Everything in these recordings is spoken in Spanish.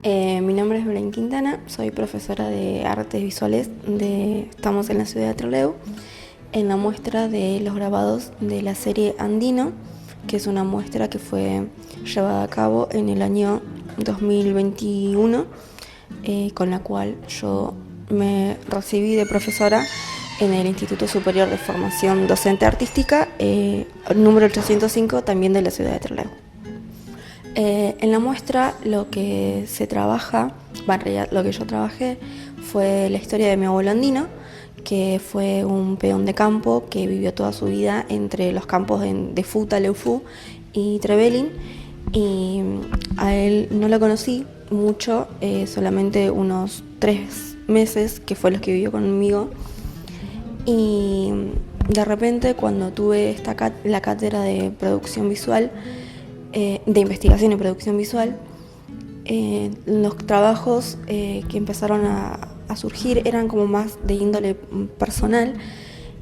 Mi nombre es Belén Quintana, soy profesora de artes visuales estamos en la ciudad de Trelew, en la muestra de los grabados de la serie Andino, que es una muestra que fue llevada a cabo en el año 2021, con la cual yo me recibí de profesora en el Instituto Superior de Formación Docente Artística, número 805, también de la ciudad de Trelew. En la muestra lo que se trabaja, lo que yo trabajé fue la historia de mi abuelo Andino, que fue un peón de campo que vivió toda su vida entre los campos de Futa, Leufú y Trevelin, y a él no lo conocí mucho, solamente unos 3 meses, que fue los que vivió conmigo, y de repente cuando tuve la cátedra de producción visual, de investigación y producción visual, los trabajos que empezaron a surgir eran como más de índole personal,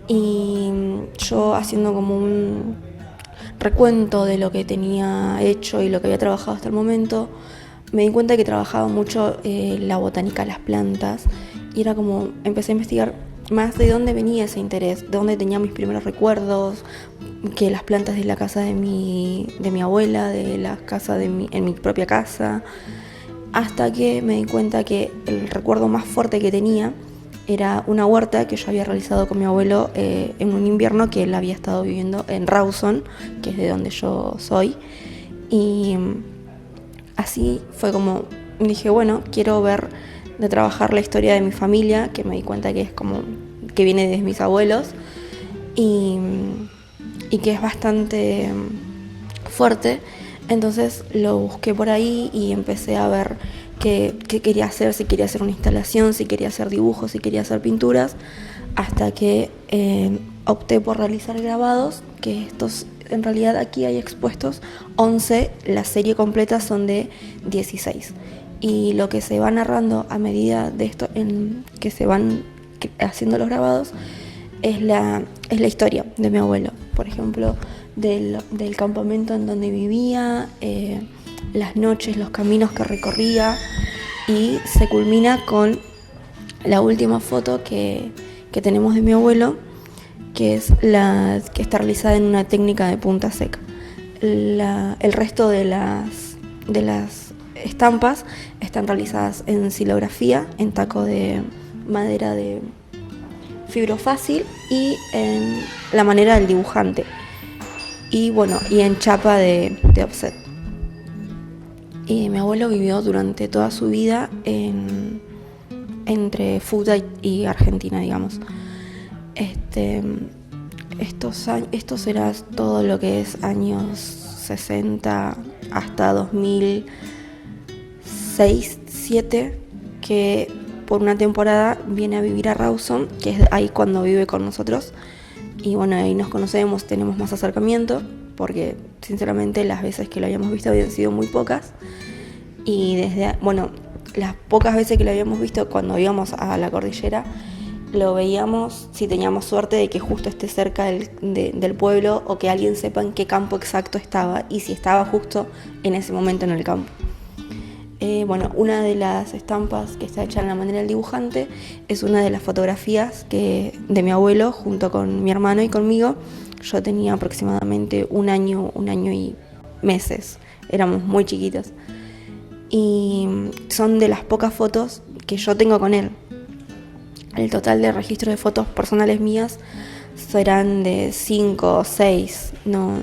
y yo, haciendo como un recuento de lo que tenía hecho y lo que había trabajado hasta el momento, me di cuenta que trabajaba mucho la botánica, las plantas, y era como, empecé a investigar más de dónde venía ese interés, de dónde tenía mis primeros recuerdos, que las plantas de la casa de mi abuela, de la casa en mi propia casa, hasta que me di cuenta que el recuerdo más fuerte que tenía era una huerta que yo había realizado con mi abuelo en un invierno que él había estado viviendo en Rawson, que es de donde yo soy, y así fue como dije, bueno, quiero ver de trabajar la historia de mi familia, que me di cuenta que es como que viene desde mis abuelos, y que es bastante fuerte. Entonces lo busqué por ahí y empecé a ver qué quería hacer, si quería hacer una instalación, si quería hacer dibujos, si quería hacer pinturas, hasta que opté por realizar grabados, que estos en realidad aquí hay expuestos 11, la serie completa son de 16. Y lo que se va narrando a medida de esto, en que se van haciendo los grabados, es la historia de mi abuelo, por ejemplo, del campamento en donde vivía, las noches, los caminos que recorría, y se culmina con la última foto que tenemos de mi abuelo, que es la que está realizada en una técnica de punta seca. El resto de las estampas están realizadas en silografía, en taco de madera de fibrofácil, y en la manera del dibujante, y bueno, y en chapa de offset. Y mi abuelo vivió durante toda su vida entre Futa y Argentina, digamos. Esto será todo lo que es años 60 hasta 2006-2007, que por una temporada viene a vivir a Rawson, que es ahí cuando vive con nosotros, y bueno, ahí nos conocemos, tenemos más acercamiento, porque sinceramente las veces que lo habíamos visto habían sido muy pocas, y las pocas veces que lo habíamos visto, cuando íbamos a la cordillera, lo veíamos si teníamos suerte de que justo esté cerca del pueblo, o que alguien sepa en qué campo exacto estaba, y si estaba justo en ese momento en el campo. Una de las estampas que está hecha en la manera del dibujante es una de las fotografías de mi abuelo junto con mi hermano y conmigo. Yo tenía aproximadamente un año y meses, éramos muy chiquitos, y son de las pocas fotos que yo tengo con él. El total de registro de fotos personales mías serán de 5 o 6, no,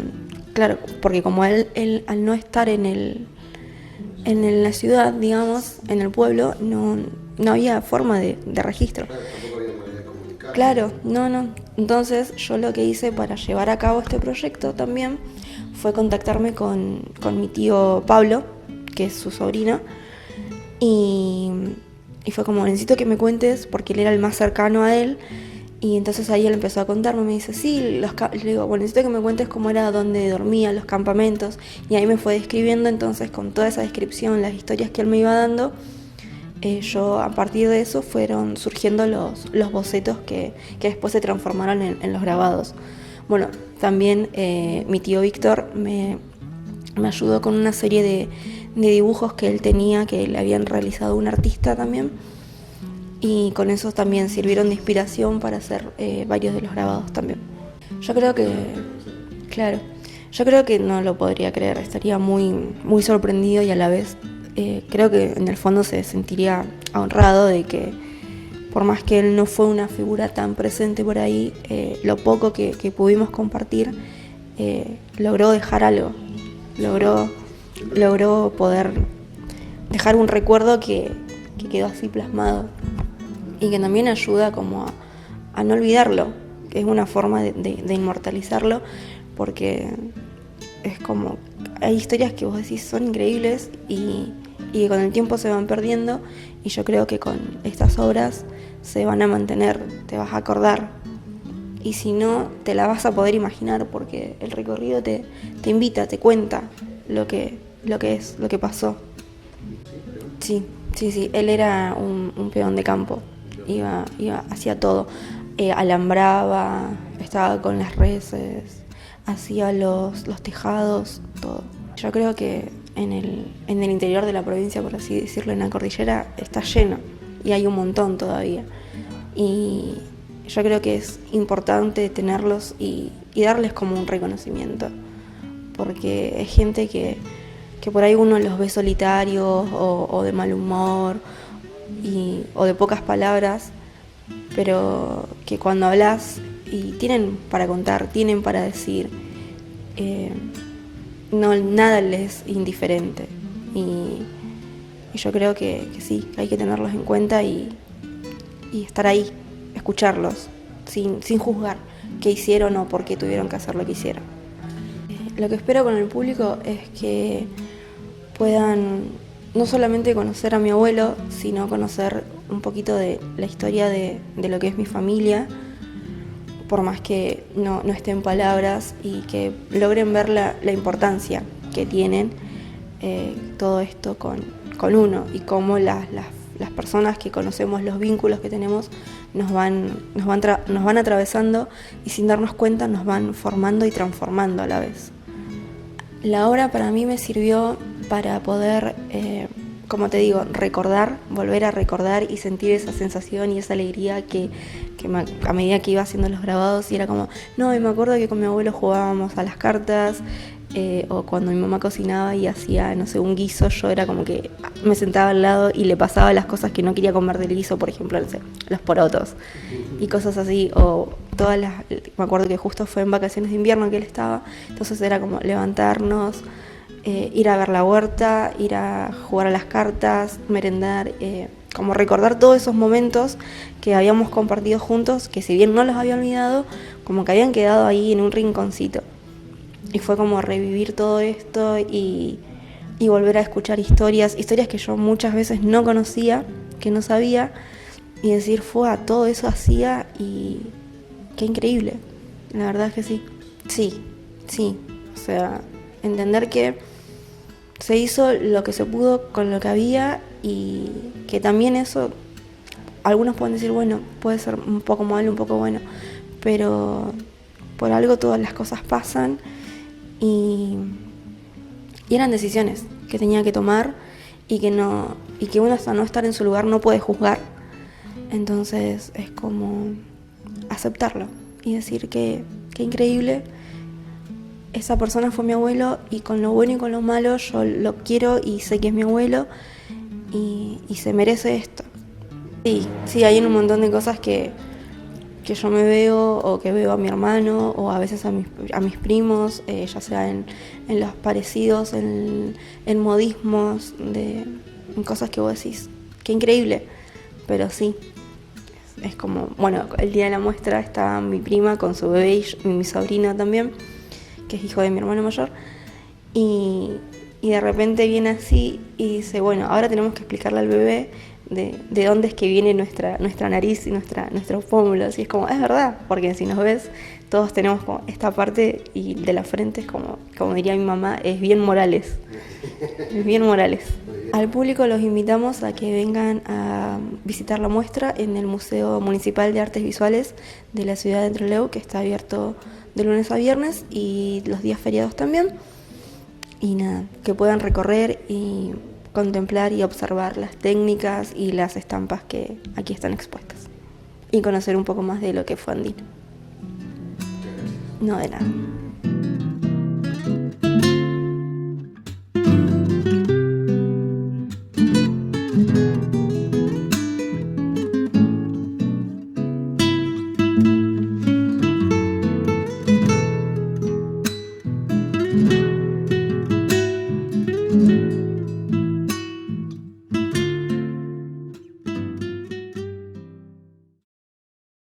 claro, porque como él al no estar en la ciudad, digamos, en el pueblo, no había forma de registro. Claro, no. Entonces yo lo que hice para llevar a cabo este proyecto también fue contactarme con mi tío Pablo, que es su sobrino, y fue como, necesito que me cuentes, porque él era el más cercano a él. Y entonces ahí él empezó a contarme, me dice, sí, le digo, bueno, necesito que me cuentes cómo era, dónde dormía, los campamentos. Y ahí me fue describiendo, entonces con toda esa descripción, las historias que él me iba dando, yo a partir de eso fueron surgiendo los bocetos que después se transformaron en los grabados. Bueno, también mi tío Víctor me ayudó con una serie de dibujos que él tenía, que le habían realizado un artista también, y con eso también sirvieron de inspiración para hacer varios de los grabados también. Yo creo que, claro, yo creo que no lo podría creer, estaría muy, muy sorprendido y a la vez creo que en el fondo se sentiría honrado de que, por más que él no fue una figura tan presente por ahí, lo poco que pudimos compartir logró dejar algo, logró poder dejar un recuerdo que quedó así plasmado y que también ayuda como a no olvidarlo, que es una forma de inmortalizarlo, porque es como, hay historias que vos decís son increíbles y que con el tiempo se van perdiendo, y yo creo que con estas obras se van a mantener, te vas a acordar, y si no, te la vas a poder imaginar, porque el recorrido te invita, te cuenta lo que es, lo que pasó. Sí, él era un peón de campo, iba hacía todo, alambraba, estaba con las reses, hacía los tejados, todo. Yo creo que en el interior de la provincia, por así decirlo, en la cordillera, está lleno y hay un montón todavía. Y yo creo que es importante tenerlos y darles como un reconocimiento, porque es gente que por ahí uno los ve solitarios o de mal humor o de pocas palabras, pero que cuando hablas y tienen para contar, tienen para decir, no, nada les es indiferente, y yo creo que sí, hay que tenerlos en cuenta y estar ahí, escucharlos sin juzgar qué hicieron o por qué tuvieron que hacer lo que hicieron. Lo que espero con el público es que puedan no solamente conocer a mi abuelo, sino conocer un poquito de la historia de lo que es mi familia, por más que no esté en palabras, y que logren ver la importancia que tienen todo esto con uno, y cómo las personas que conocemos, los vínculos que tenemos, nos van atravesando y sin darnos cuenta nos van formando y transformando a la vez. La obra para mí me sirvió para poder, como te digo, volver a recordar y sentir esa sensación y esa alegría que a medida que iba haciendo los grabados, y era como, no, y me acuerdo que con mi abuelo jugábamos a las cartas, o cuando mi mamá cocinaba y hacía, no sé, un guiso, yo era como que me sentaba al lado y le pasaba las cosas que no quería comer del guiso, por ejemplo, no sé, los porotos y cosas así, o me acuerdo que justo fue en vacaciones de invierno que él estaba, entonces era como levantarnos, ir a ver la huerta, ir a jugar a las cartas, merendar, como recordar todos esos momentos que habíamos compartido juntos, que si bien no los había olvidado, como que habían quedado ahí en un rinconcito. Y fue como revivir todo esto y volver a escuchar historias que yo muchas veces no conocía, que no sabía, y decir, todo eso hacía, y qué increíble, la verdad es que sí. Sí, o sea, entender que se hizo lo que se pudo con lo que había, y que también eso, algunos pueden decir, bueno, puede ser un poco malo, un poco bueno, pero por algo todas las cosas pasan, y eran decisiones que tenía que tomar, y que uno hasta no estar en su lugar no puede juzgar. Entonces es como aceptarlo y decir que increíble, esa persona fue mi abuelo, y con lo bueno y con lo malo yo lo quiero y sé que es mi abuelo, y se merece esto. Sí, hay un montón de cosas que yo me veo, o que veo a mi hermano, o a veces a mis primos, ya sea en los parecidos, en modismos, en cosas que vos decís, qué increíble, pero sí, es como, bueno, el día de la muestra estaba mi prima con su bebé y mi sobrino también, que es hijo de mi hermano mayor, y de repente viene así y dice, bueno, ahora tenemos que explicarle al bebé de dónde es que viene nuestra nariz y nuestros pómulos, y es como, es verdad, porque si nos ves, todos tenemos como esta parte, y de la frente es como diría mi mamá, es bien Morales. Al público los invitamos a que vengan a visitar la muestra en el Museo Municipal de Artes Visuales de la ciudad de Trelew, que está abierto de lunes a viernes y los días feriados también. y nada, que puedan recorrer y contemplar y observar las técnicas y las estampas que aquí están expuestas y conocer un poco más de lo que fue Andino. No, de nada.